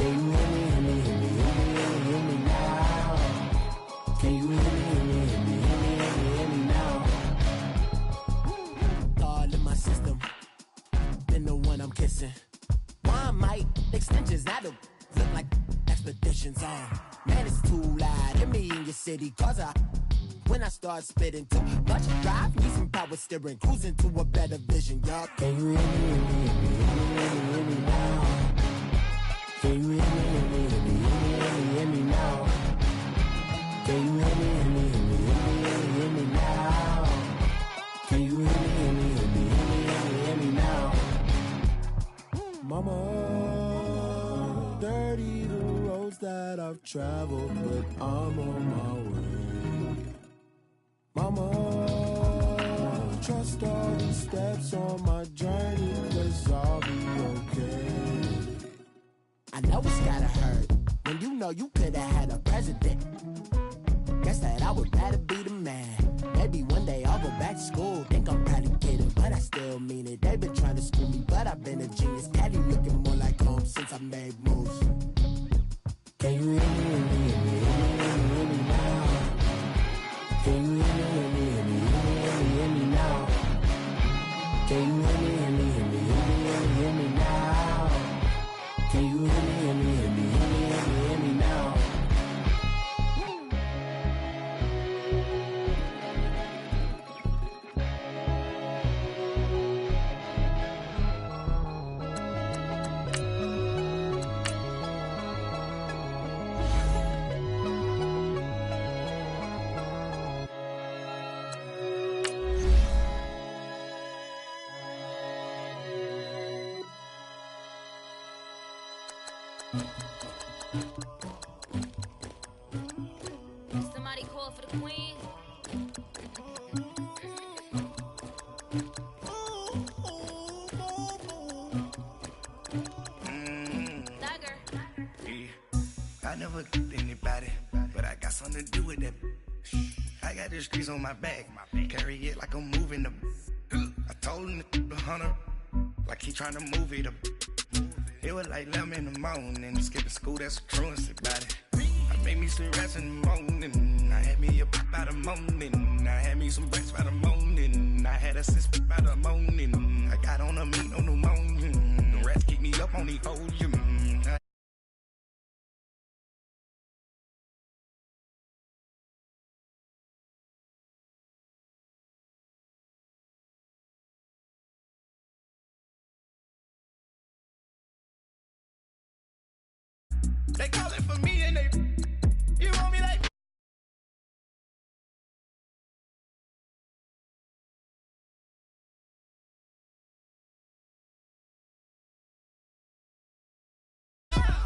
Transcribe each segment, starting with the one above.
Can you hear me, hear me, hear me, hear me, hear me now? Can you hear me, hear me, hear me, hear me, hear me, hear me now? All in my system, then the one I'm kissing. One mic, extensions, that'll look like expeditions on. Man, it's too loud, hear me in your city, cause when I start spitting too much drive, need some power steering, cruising to a better vision, y'all. Can you hear me, hear me, hear me, hear me, hear me, hear me now? Can you hear me, hear me, hear me, hear me, hear me, hear me now? Can you hear me, hear me, hear me, hear me, hear me, hear me now? Can you hear me, hear me, hear me, hear me, hear me, hear me now? Mama, dirty the roads that I've traveled, but I'm on my way. Mama, trust all the steps on my journey, 'cause I'll be okay. I know it's gotta hurt when you know you could've had a president. Guess that I would rather be the man. Maybe one day I'll go back to school. Think I'm probably kidding, but I still mean it. They've been trying to school me, but I've been a genius. Caddy looking more like home since I made moves. Can you hear me, hear me, hear me, hear me, hear me, hear me now? Can you hear me, hear me, hear me, hear me, hear me, hear me now? Can you hear me, hear me, hear me, hear me, hear me, hear me now? Can you hear me, hear me, hear me, hear me, hear me, hear me now? Somebody call for the queen. Dagger. Yeah. I never did anybody, but I got something to do with that. I got the streets on my back, carry it like I'm moving the. I told him to hunter, like he trying to move it up. It was like 11 in the morning, skipping school, that's a truancy about it. I made me some rest in the morning, I had me a pop by the morning, I had me some breaks by the morning, I had a sis by the morning, I got on a meat no pneumonia, the rats keep me up on the ocean. They callin' for me and they, you want me like.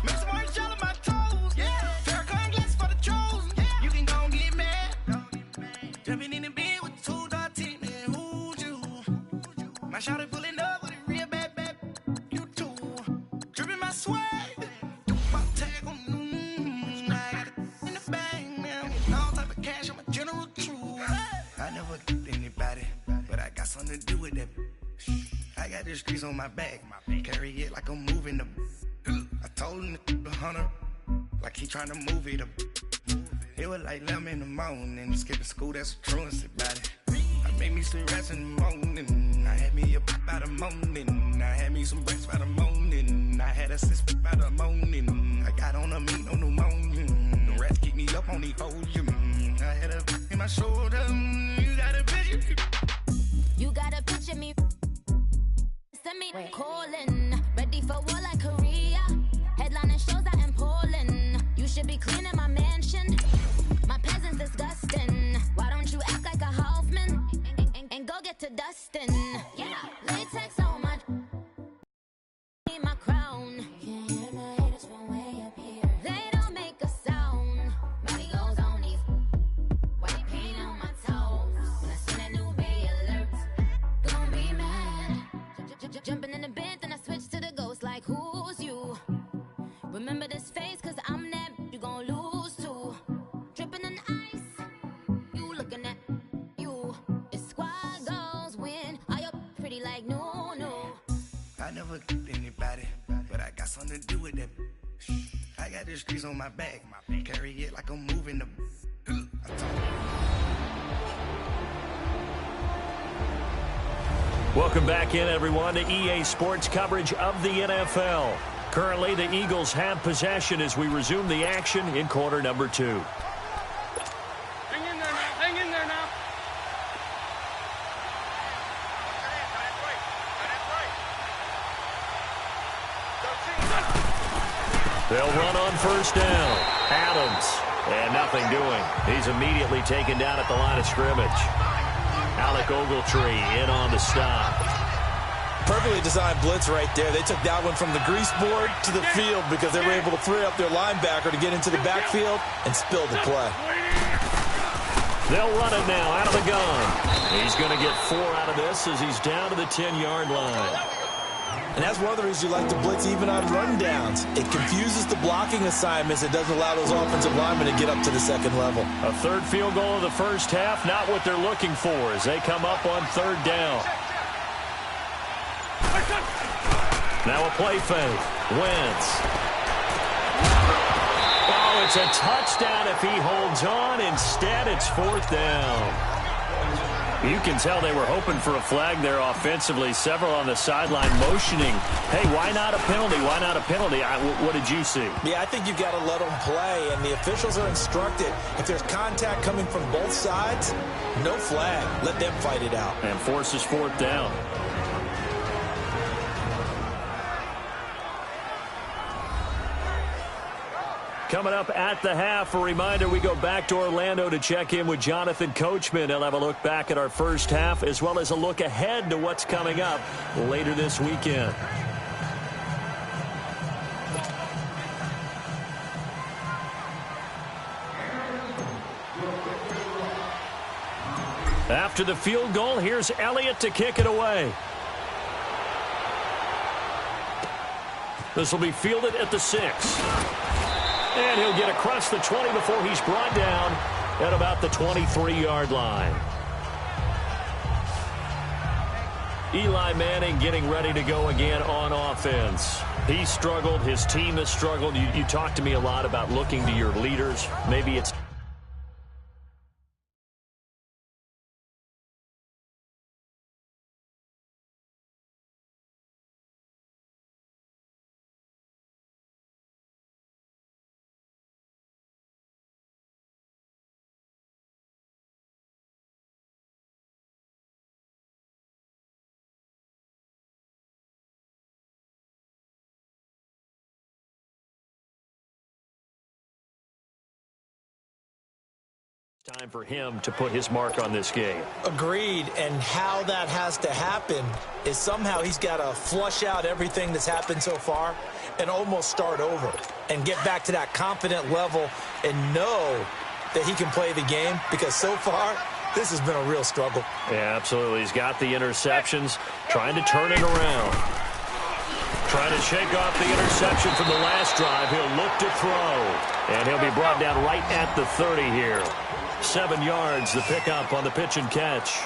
Make some orange gel on my toes, yeah. Farrakhan glass for the trolls, yeah. You can go and get mad. Jumping in the bed with 2 dark teeth, man, who's you? My shawty pulling up with a real bad, you too. Dripping my swag. I never did anybody, but I got something to do with that. I got the streets on my back, carry it like I'm moving the. I told him to hunter, like he trying to move it up. It was like 11 in the morning, skipping school, that's a truancy about it. I made me some rest in the morning, I had me a pop by the morning, I had me some breaks by the morning, I had a sis by the morning, I got on a meat no pneumonia, the rats keep me up on the ocean. I had a in my shoulder, you got a picture. You got a picture me. Send me calling, ready for war like Korea. Headlining shows out in Poland. You should be cleaning my mansion. My peasants disgusting. Why don't you act like a Hoffman and go get to dustin'? Yeah, latex on my crown. Can't hear my haters from way up here. They don't make a sound. Money goes on these. White paint on my toes. When I see that new bay alert, don't be mad. Jumping in the bed, then I switch to the ghost like who's you? Remember this face, cause I'm that you gon' lose too. Dripping in ice, you looking at you. It's squad goals win. Are you pretty like no? I never did anybody, but I got something to do with that. I got the streets on my back. Carry it like I'm moving the. I told you. Welcome back in, everyone, to EA Sports coverage of the NFL. Currently, the Eagles have possession as we resume the action in quarter number 2. Hang in there now. Hang in there now. They'll run on first down. Adams, and nothing doing. He's immediately taken down at the line of scrimmage. Alec Ogletree in on the stop. Perfectly designed blitz right there. They took that one from the grease board to the field because they were able to free up their linebacker to get into the backfield and spill the play. They'll run it now out of the gun. He's going to get 4 out of this as he's down to the 10-yard line. And that's one of the reasons you like to blitz even on rundowns. It confuses the blocking assignments. It doesn't allow those offensive linemen to get up to the second level. A third field goal of the first half, not what they're looking for as they come up on third down. Now a play fake. Wentz. Oh, it's a touchdown if he holds on. Instead, it's fourth down. You can tell they were hoping for a flag there offensively. Several on the sideline motioning, hey, why not a penalty? Why not a penalty? What did you see? Yeah, I think you've got to let them play, and the officials are instructed if there's contact coming from both sides, no flag. Let them fight it out. And forces fourth down. Coming up at the half, a reminder, we go back to Orlando to check in with Jonathan Coachman. He'll have a look back at our first half as well as a look ahead to what's coming up later this weekend. After the field goal, here's Elliott to kick it away. This will be fielded at the 6. And he'll get across the 20 before he's brought down at about the 23-yard line. Eli Manning getting ready to go again on offense. He struggled. His team has struggled. You talk to me a lot about looking to your leaders. Maybe it's time for him to put his mark on this game. Agreed, and how that has to happen is somehow he's got to flush out everything that's happened so far and almost start over and get back to that confident level and know that he can play the game, because so far this has been a real struggle. Yeah, absolutely. He's got the interceptions, trying to turn it around. Trying to shake off the interception from the last drive. He'll look to throw, and he'll be brought down right at the 30 here. 7 yards, the pickup on the pitch and catch.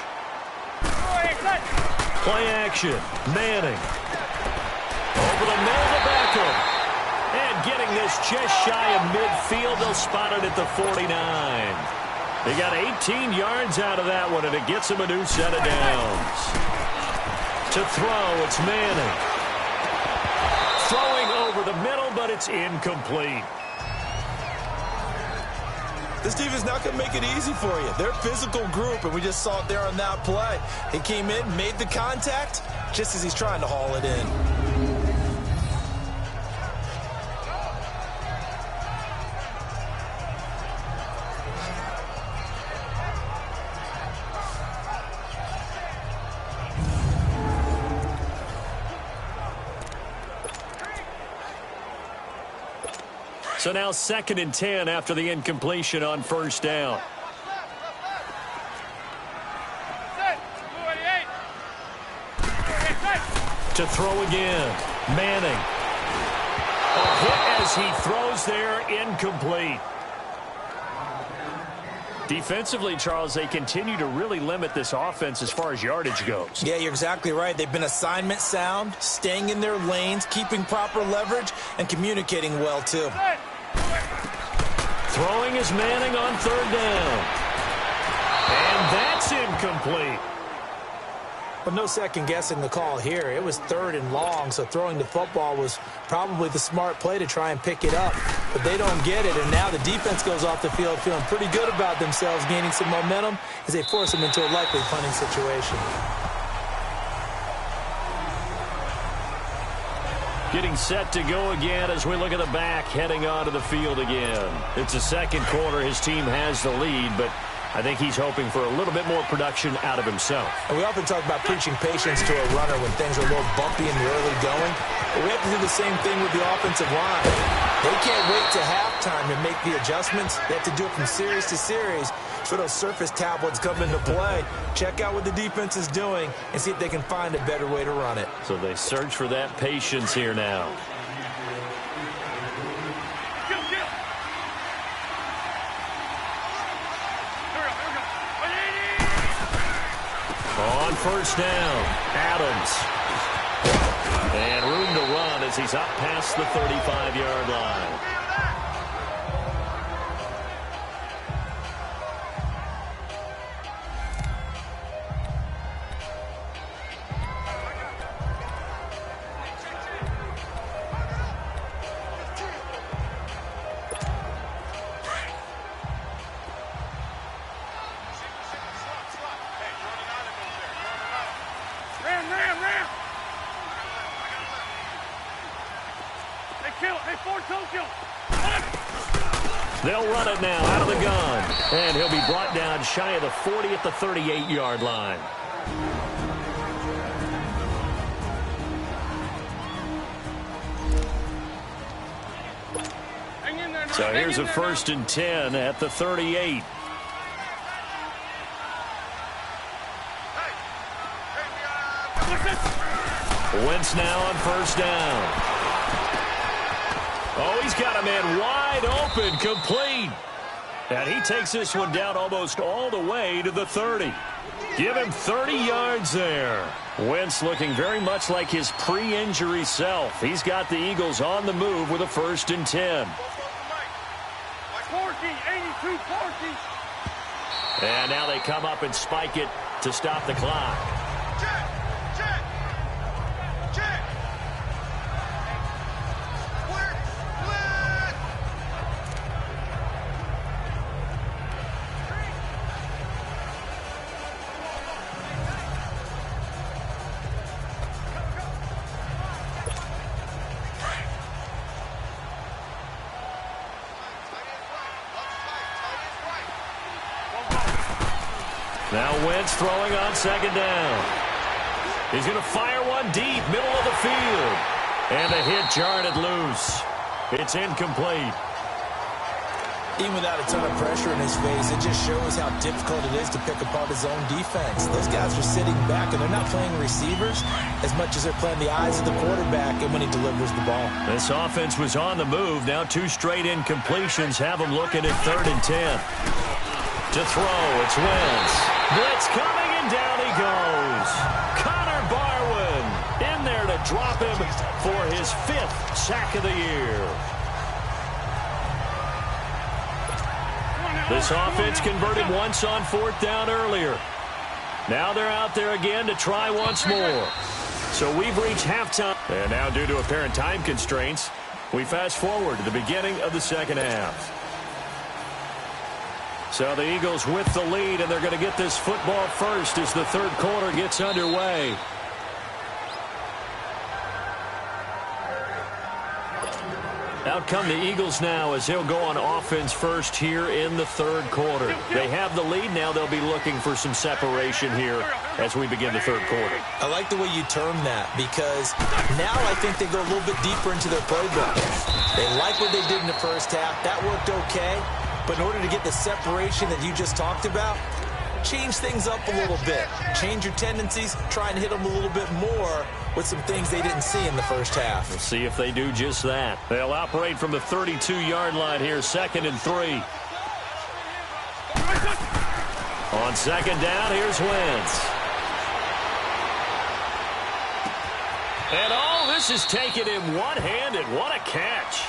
Play action. Manning. Over the middle to Beckham. And getting this just shy of midfield. They'll spot it at the 49. They got 18 yards out of that one, and it gets him a new set of downs. To throw, it's Manning. Throwing over the middle, but it's incomplete. This team is not going to make it easy for you. They're a physical group, and we just saw it there on that play. He came in, made the contact, just as he's trying to haul it in. So now 2nd and 10 after the incompletion on first down. To throw again. Manning. A hit as he throws there, incomplete. Defensively, Charles, they continue to really limit this offense as far as yardage goes. Yeah, you're exactly right. They've been assignment sound, staying in their lanes, keeping proper leverage, and communicating well, too. Throwing is Manning on third down. And that's incomplete. But no second guessing the call here. It was third and long, so throwing the football was probably the smart play to try and pick it up. But they don't get it, and now the defense goes off the field feeling pretty good about themselves, gaining some momentum as they force them into a likely punting situation. Getting set to go again as we look at the back heading onto the field again. It's the second quarter. His team has the lead, but I think he's hoping for a little bit more production out of himself. And we often talk about preaching patience to a runner when things are a little bumpy in the early going. But we have to do the same thing with the offensive line. They can't wait to halftime to make the adjustments. They have to do it from series to series so those surface tablets come into play. Check out what the defense is doing and see if they can find a better way to run it. So they search for that patience here now. On first down, Adams. And room to run as he's up past the 35-yard line. They'll run it now out of the gun. And he'll be brought down shy of the 40 at the 38-yard line. So here's a 1st and 10 at the 38. Wentz now on first down. Oh, he's got a man wide open, complete. And he takes this one down almost all the way to the 30. Give him 30 yards there. Wentz looking very much like his pre-injury self. He's got the Eagles on the move with a 1st and 10. 82-40. And now they come up and spike it to stop the clock. Now Wentz throwing on second down. He's going to fire one deep, middle of the field. And a hit jarred it loose. It's incomplete. Even without a ton of pressure in his face, it just shows how difficult it is to pick apart his own defense. Those guys are sitting back, and they're not playing receivers as much as they're playing the eyes of the quarterback and when he delivers the ball. This offense was on the move. Now 2 straight incompletions have them looking at 3rd and 10. To throw, it's Wentz. Blitz coming, and down he goes. Connor Barwin in there to drop him for his 5th sack of the year. This offense converted once on 4th down earlier. Now they're out there again to try once more. So we've reached halftime. And now due to apparent time constraints, we fast forward to the beginning of the second half. So the Eagles with the lead, and they're going to get this football first as the 3rd quarter gets underway. Out come the Eagles now as they'll go on offense first here in the 3rd quarter. They have the lead. Now they'll be looking for some separation here as we begin the 3rd quarter. I like the way you term that because now I think they go a little bit deeper into their playbook. They like what they did in the first half. That worked okay. But in order to get the separation that you just talked about, change things up a little bit. Change your tendencies. Try and hit them a little bit more with some things they didn't see in the first half. We'll see if they do just that. They'll operate from the 32-yard line here, 2nd and 3. On second down, here's Wentz. And all this is taken in one-handed. What a catch.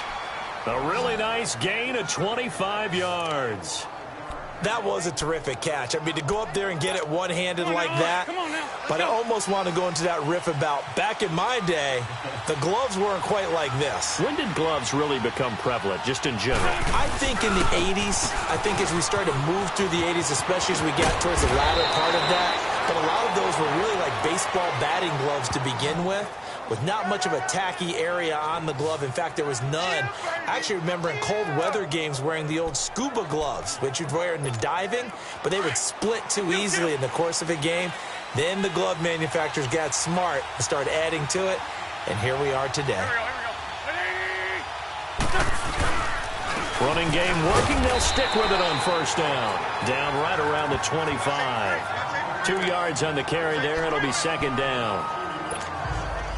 A really nice gain of 25 yards. That was a terrific catch. I mean, to go up there and get it one-handed like that. But I almost want to go into that riff about back in my day, the gloves weren't quite like this. When did gloves really become prevalent, just in general? I think in the 80s. I think as we started to move through the 80s, especially as we got towards the latter part of that. But a lot of those were really like baseball batting gloves to begin with not much of a tacky area on the glove. In fact, there was none. I actually remember in cold weather games wearing the old scuba gloves, which you'd wear in the diving, but they would split too easily in the course of a game. Then the glove manufacturers got smart and started adding to it, and here we are today. Running game working. They'll stick with it on first down. Down right around the 25. 2 yards on the carry there. It'll be second down.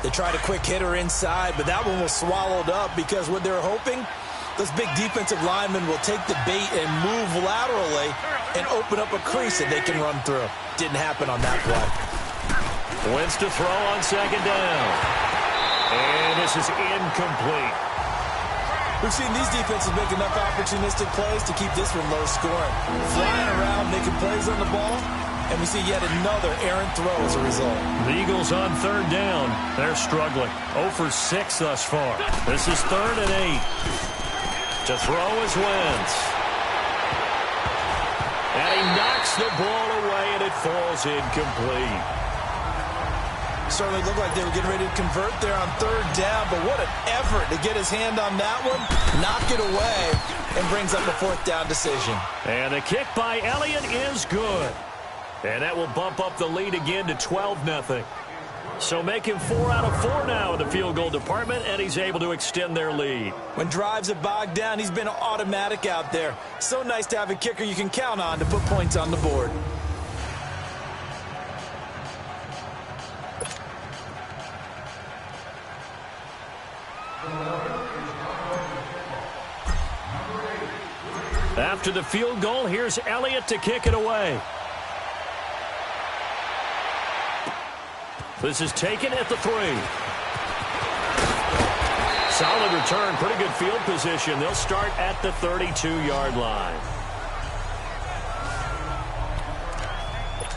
They tried a quick hitter inside, but that one was swallowed up because what they're hoping, those big defensive linemen will take the bait and move laterally and open up a crease that they can run through. Didn't happen on that play. Wentz to throw on second down. And this is incomplete. We've seen these defenses make enough opportunistic plays to keep this one low scoring. Flying around, making plays on the ball. And we see yet another errant throw as a result. The Eagles on third down. They're struggling. 0 for 6 thus far. This is 3rd and 8. To throw is Wentz. And he knocks the ball away, and it falls incomplete. Certainly looked like they were getting ready to convert there on third down, but what an effort to get his hand on that one, knock it away, and brings up a 4th down decision. And the kick by Elliott is good. And that will bump up the lead again to 12-0. So making 4 out of 4 now in the field goal department, and he's able to extend their lead. When drives are bogged down, he's been automatic out there. So nice to have a kicker you can count on to put points on the board. After the field goal, here's Elliott to kick it away. This is taken at the 3. Solid return, pretty good field position. They'll start at the 32-yard line.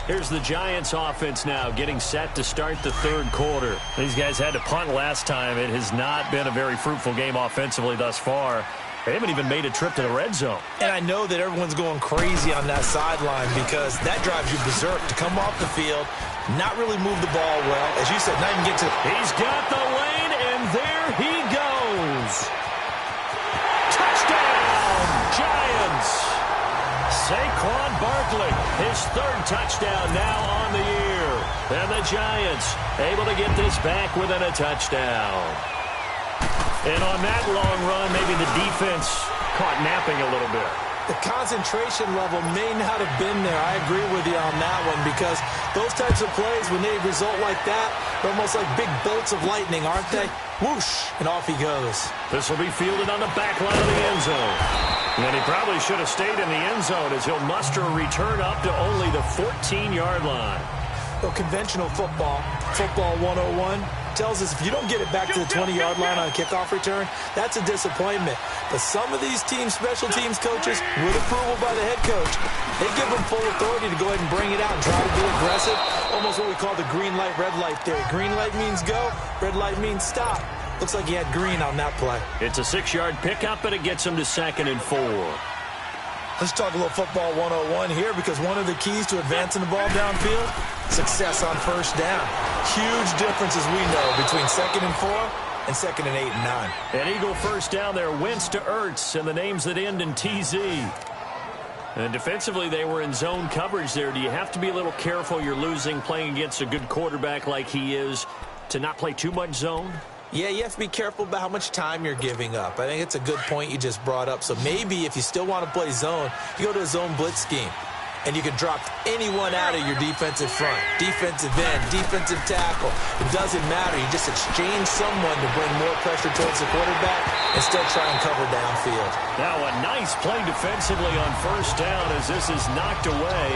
Here's the Giants offense now getting set to start the 3rd quarter. These guys had to punt last time. It has not been a very fruitful game offensively thus far. They haven't even made a trip to the red zone. And I know that everyone's going crazy on that sideline because that drives you berserk to come off the field, not really move the ball well. As you said, not even get to... He's got the lane, and there he goes. Touchdown, Giants. Saquon Barkley, his 3rd touchdown now on the year. And the Giants able to get this back within a touchdown. And on that long run, maybe the defense caught napping a little bit. The concentration level may not have been there. I agree with you on that one because those types of plays, when they result like that, they're almost like big bolts of lightning, aren't they? Whoosh, and off he goes. This will be fielded on the back line of the end zone. And he probably should have stayed in the end zone as he'll muster a return up to only the 14-yard line. Well, conventional football 101, tells us if you don't get it back to the 20-yard line on a kickoff return, that's a disappointment. But some of these teams, special teams coaches, with approval by the head coach, they give them full authority to go ahead and bring it out and try to be aggressive, almost what we call the green light, red light theory. Green light means go, red light means stop. Looks like he had green on that play. It's a 6-yard pickup, and it gets him to 2nd and 4. Let's talk a little football 101 here because one of the keys to advancing the ball downfield, success on first down. Huge difference, as we know, between 2nd and 4 and 2nd and 8 and 9. An Eagle first down there, Wentz to Ertz, and the names that end in TZ. And defensively, they were in zone coverage there. Do you have to be a little careful? You're losing, playing against a good quarterback like he is, to not play too much zone? Yeah, you have to be careful about how much time you're giving up. I think it's a good point you just brought up. So maybe if you still want to play zone, you go to a zone blitz scheme. And you can drop anyone out of your defensive front, defensive end, defensive tackle. It doesn't matter. You just exchange someone to bring more pressure towards the quarterback. and still try and cover downfield. Now a nice play defensively on first down as this is knocked away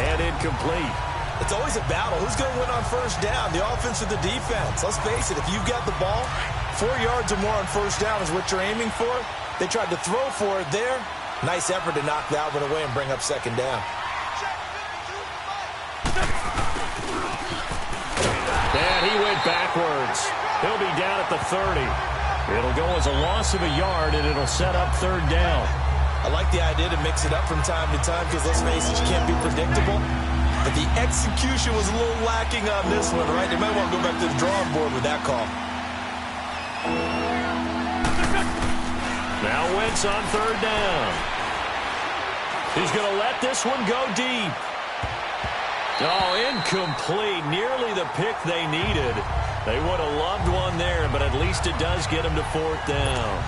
and incomplete. It's always a battle. Who's going to win on first down, the offense or the defense? Let's face it, if you've got the ball, 4 yards or more on first down is what you're aiming for. They tried to throw for it there. Nice effort to knock that one away and bring up second down. And he went backwards. He'll be down at the 30. It'll go as a loss of a yard, and it'll set up third down. I like the idea to mix it up from time to time because, let's face it, you can't be predictable. But the execution was a little lacking on this one, right? They might want to go back to the drawing board with that call. Now Wentz on third down. He's going to let this one go deep. Oh, incomplete. Nearly the pick they needed. They would have loved one there, but at least it does get them to fourth down.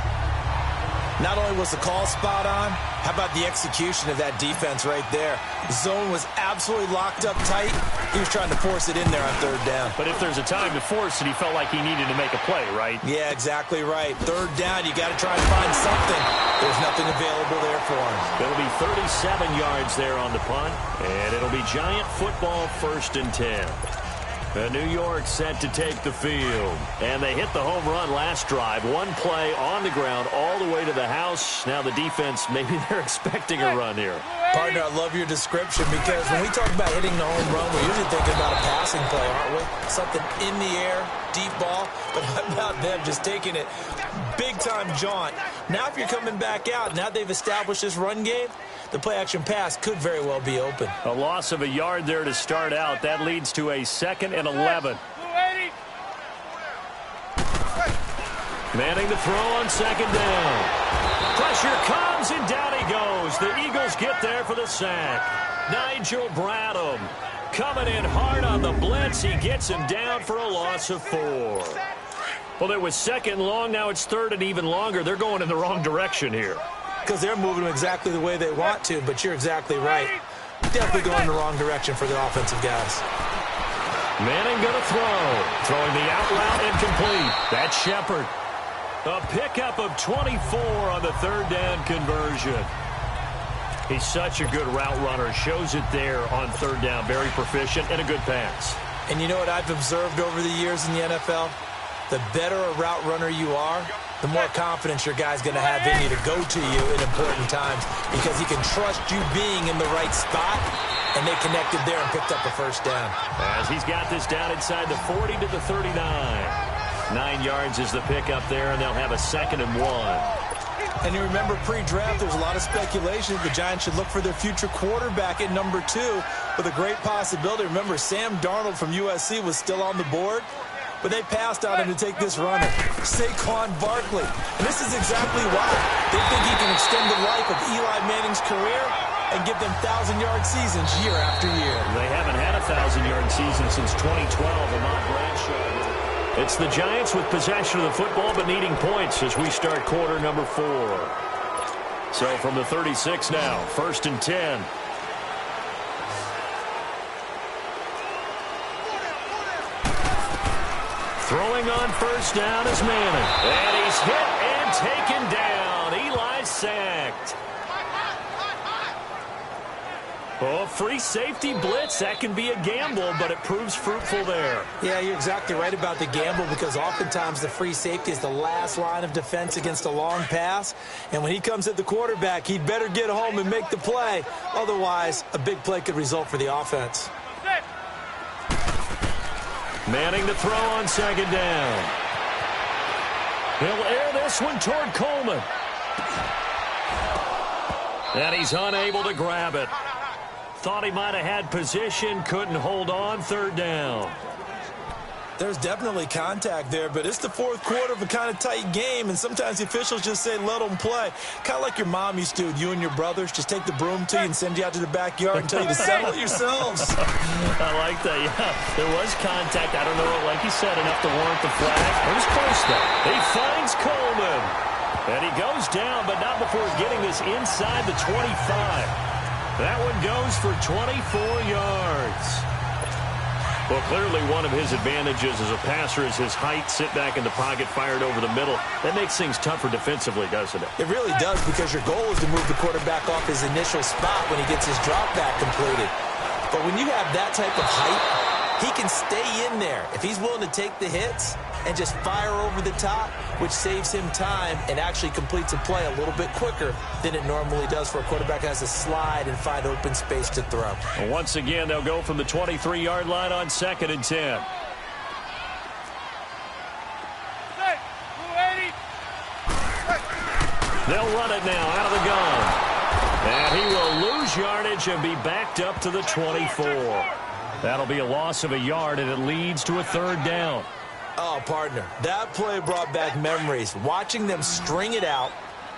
Not only was the call spot on, how about the execution of that defense right there? The zone was absolutely locked up tight. He was trying to force it in there on third down. But if there's a time to force it, he felt like he needed to make a play, right? Yeah, exactly right. Third down, you got to try and find something. There's nothing available there for him. It'll be 37 yards there on the punt, and it'll be Giant football 1st and 10. New York set to take the field. And they hit the home run last drive. One play on the ground all the way to the house. Now the defense, maybe they're expecting a run here. Partner, I love your description because when we talk about hitting the home run, we're usually thinking about a passing play, aren't we? Something in the air, deep ball. But how about them just taking it big-time jaunt? Now if you're coming back out, now they've established this run game, the play-action pass could very well be open. A loss of a yard there to start out. That leads to a 2nd and 11. Manning the throw on second down. Pressure comes, and down he goes. The Eagles get there for the sack. Nigel Bradham coming in hard on the blitz. He gets him down for a loss of 4. Well, it was 2nd long. Now it's 3rd and even longer. They're going in the wrong direction here. Because they're moving exactly the way they want to, but you're exactly right. Definitely going in the wrong direction for the offensive guys. Manning going to throw. Throwing the out route incomplete. That's Shepard. A pickup of 24 on the 3rd down conversion. He's such a good route runner. Shows it there on 3rd down. Very proficient and a good pass. And you know what I've observed over the years in the NFL? The better a route runner you are, the more confidence your guy's going to have in you to go to you in important times because he can trust you being in the right spot, and they connected there and picked up a first down. As he's got this down inside the 40 to the 39. 9 yards is the pickup there, and they'll have a 2nd and 1. And you remember pre-draft, there's a lot of speculation that the Giants should look for their future quarterback at number 2 with a great possibility. Remember, Sam Darnold from USC was still on the board, but they passed on him to take this runner, Saquon Barkley. And this is exactly why. They think he can extend the life of Eli Manning's career and give them 1,000-yard seasons year after year. They haven't had a 1,000-yard season since 2012. Ahmad Bradshaw. It's the Giants with possession of the football but needing points as we start quarter number 4. So from the 36 now, 1st and 10. Throwing on first down is Manning. And he's hit and taken down. Eli sacked. Oh, free safety blitz. That can be a gamble, but it proves fruitful there. Yeah, you're exactly right about the gamble because oftentimes the free safety is the last line of defense against a long pass. And when he comes at the quarterback, he'd better get home and make the play. Otherwise, a big play could result for the offense. Manning to throw on second down. He'll air this one toward Coleman. And he's unable to grab it. Thought he might have had position, couldn't hold on, 3rd down. There's definitely contact there, but it's the 4th quarter of a kind of tight game, and sometimes the officials just say, let them play. Kind of like your mom used to with you and your brothers. Just take the broom to you and send you out to the backyard and tell you to settle it yourselves. I like that, yeah. There was contact. I don't know, like you said, enough to warrant the flag. It was close, though. He finds Coleman. And he goes down, but not before getting this inside the 25. That one goes for 24 yards. Well, clearly one of his advantages as a passer is his height, sit back in the pocket, fired over the middle. That makes things tougher defensively, doesn't it? It really does, because your goal is to move the quarterback off his initial spot when he gets his drop back completed. But when you have that type of height, he can stay in there if he's willing to take the hits and just fire over the top, which saves him time and actually completes a play a little bit quicker than it normally does for a quarterback who has to slide and find open space to throw. Well, once again, they'll go from the 23-yard line on 2nd and 10. They'll run it now out of the gun. And he will lose yardage and be backed up to the 24. That'll be a loss of a yard, and it leads to a 3rd down. Oh, partner, that play brought back memories. Watching them string it out,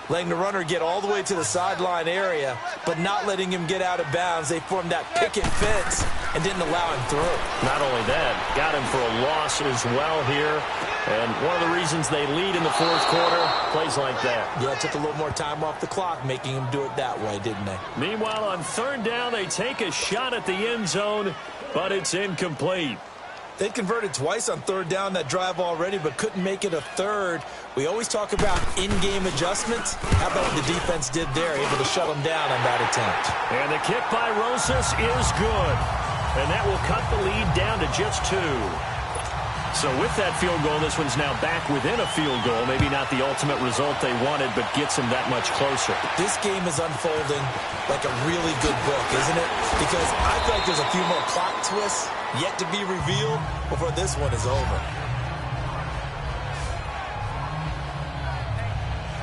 letting the runner get all the way to the sideline area, but not letting him get out of bounds. They formed that picket fence and didn't allow him through. Not only that, got him for a loss as well here. And one of the reasons they lead in the 4th quarter, plays like that. Yeah, it took a little more time off the clock, making him do it that way, didn't they? Meanwhile, on 3rd down, they take a shot at the end zone, but it's incomplete. They converted twice on 3rd down that drive already, but couldn't make it a 3rd. We always talk about in-game adjustments. How about what the defense did there, able to shut them down on that attempt. And the kick by Rosas is good. And that will cut the lead down to just 2. So with that field goal, this one's now back within a field goal. Maybe not the ultimate result they wanted, but gets them that much closer. This game is unfolding like a really good book, isn't it? Because I feel like there's a few more plot twists yet to be revealed before this one is over.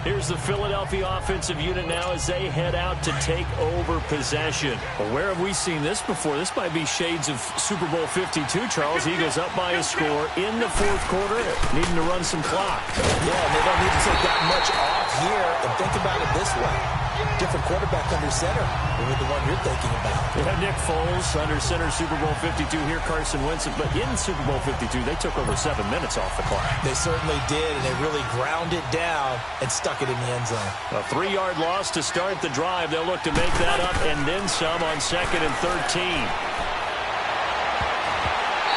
Here's the Philadelphia offensive unit now as they head out to take over possession. Well, where have we seen this before? This might be shades of Super Bowl 52, Charles. Eagles up by a score in the 4th quarter, needing to run some clock. Yeah, and they don't need to take that much off here. And think about it this way. Different quarterback under center than the one you're thinking about. Yeah, Nick Foles under center, Super Bowl 52. Here, Carson Wentz. But in Super Bowl 52, they took over 7 minutes off the clock. They certainly did, and they really ground it down and stuck it in the end zone. A 3-yard loss to start the drive. They'll look to make that up and then some on 2nd and 13.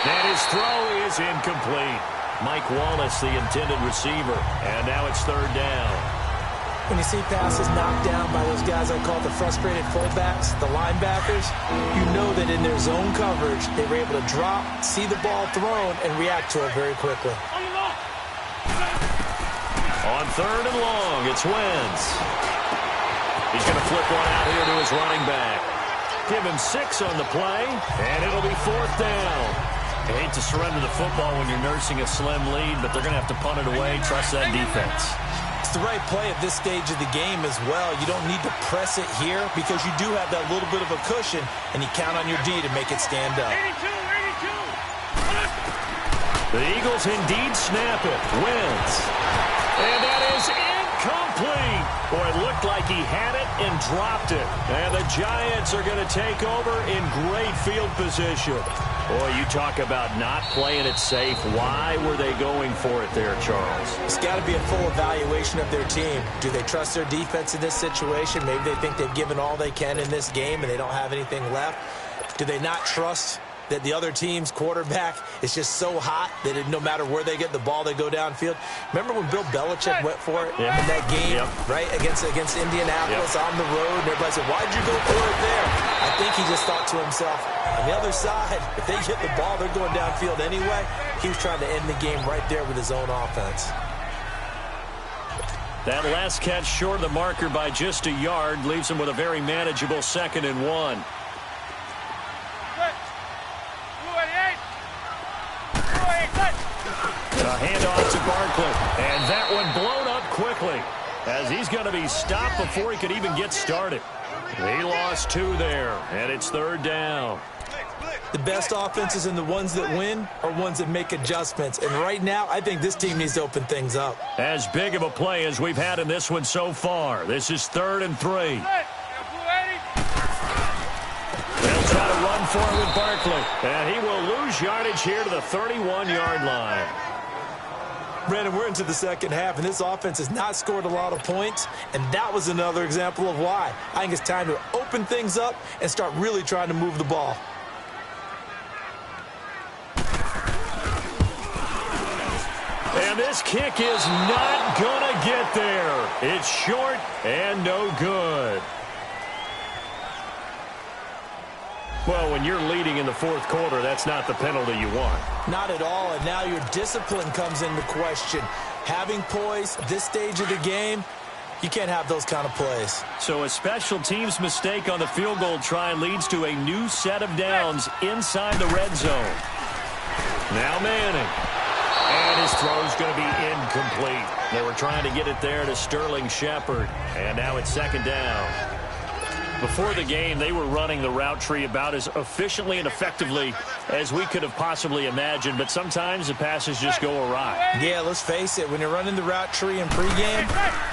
And his throw is incomplete. Mike Wallace, the intended receiver. And now it's 3rd down. When you see passes knocked down by those guys I call the frustrated fullbacks, the linebackers, you know that in their zone coverage, they were able to drop, see the ball thrown, and react to it very quickly. On 3rd and long, it's Wentz. He's going to flip one out here to his running back. Give him 6 on the play, and it'll be 4th down. I hate to surrender the football when you're nursing a slim lead, but they're going to have to punt it away. Trust that defense. It's the right play at this stage of the game as well. You don't need to press it here because you do have that little bit of a cushion, and you count on your D to make it stand up. 82. The Eagles indeed snap it. Wentz. And that is incomplete. Boy, it looked like he had it and dropped it. And the Giants are going to take over in great field position. Boy, you talk about not playing it safe. Why were they going for it there, Charles? It's got to be a full evaluation of their team. Do they trust their defense in this situation? Maybe they think they've given all they can in this game and they don't have anything left. Do they not trust that the other team's quarterback is just so hot that no matter where they get the ball, they go downfield? Remember when Bill Belichick went for it in that game, right, against Indianapolis on the road, and everybody said, why'd you go for it there? I think he just thought to himself, on the other side, if they get the ball, they're going downfield anyway. He was trying to end the game right there with his own offense. That last catch short of the marker by just a yard leaves him with a very manageable 2nd and 1. A handoff to Barkley, and that one blown up quickly as he's going to be stopped before he could even get started. He lost 2 there, and it's 3rd down. The best offenses and the ones that win are ones that make adjustments. And right now, I think this team needs to open things up. As big of a play as we've had in this one so far. This is 3rd and 3. They'll try to run for it with Barkley. And he will lose yardage here to the 31-yard line. Brandon, we're into the second half, and this offense has not scored a lot of points, and that was another example of why. I think it's time to open things up and start really trying to move the ball. And this kick is not going to get there. It's short and no good. Well, when you're leading in the fourth quarter, that's not the penalty you want. Not at all, and now your discipline comes into question. Having poise at this stage of the game, you can't have those kind of plays. So a special teams mistake on the field goal try leads to a new set of downs inside the red zone. Now Manning. And his throw's going to be incomplete. They were trying to get it there to Sterling Shepard. And now it's second down. Before the game, they were running the route tree about as efficiently and effectively as we could have possibly imagined, but sometimes the passes just go awry. Yeah, let's face it. When you're running the route tree in pregame,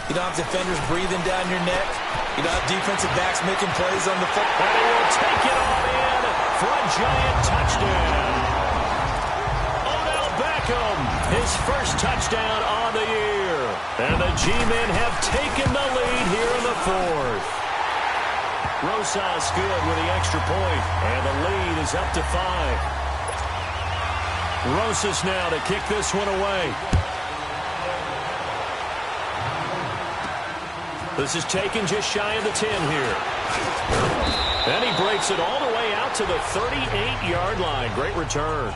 you don't have defenders breathing down your neck. You don't have defensive backs making plays on the football. And he will take it all in for a giant touchdown. Odell Beckham, his first touchdown on the year. And the G-men have taken the lead here in the fourth. Rosas good with the extra point, and the lead is up to 5. Rosas now to kick this one away. This is taken just shy of the 10 here. And he breaks it all the way out to the 38-yard line. Great return.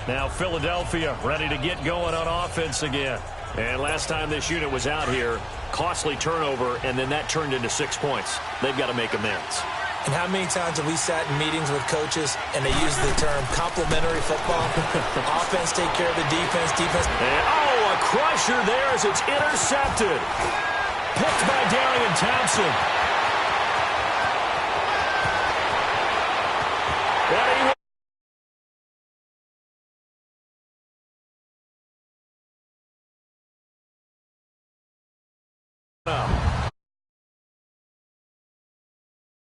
Now Philadelphia ready to get going on offense again. And last time this unit was out here, costly turnover, and then that turned into 6 points. They've got to make amends. And how many times have we sat in meetings with coaches and they use the term complementary football? Offense take care of the defense, defense. And, a crusher there as it's intercepted. Picked by Darian Thompson.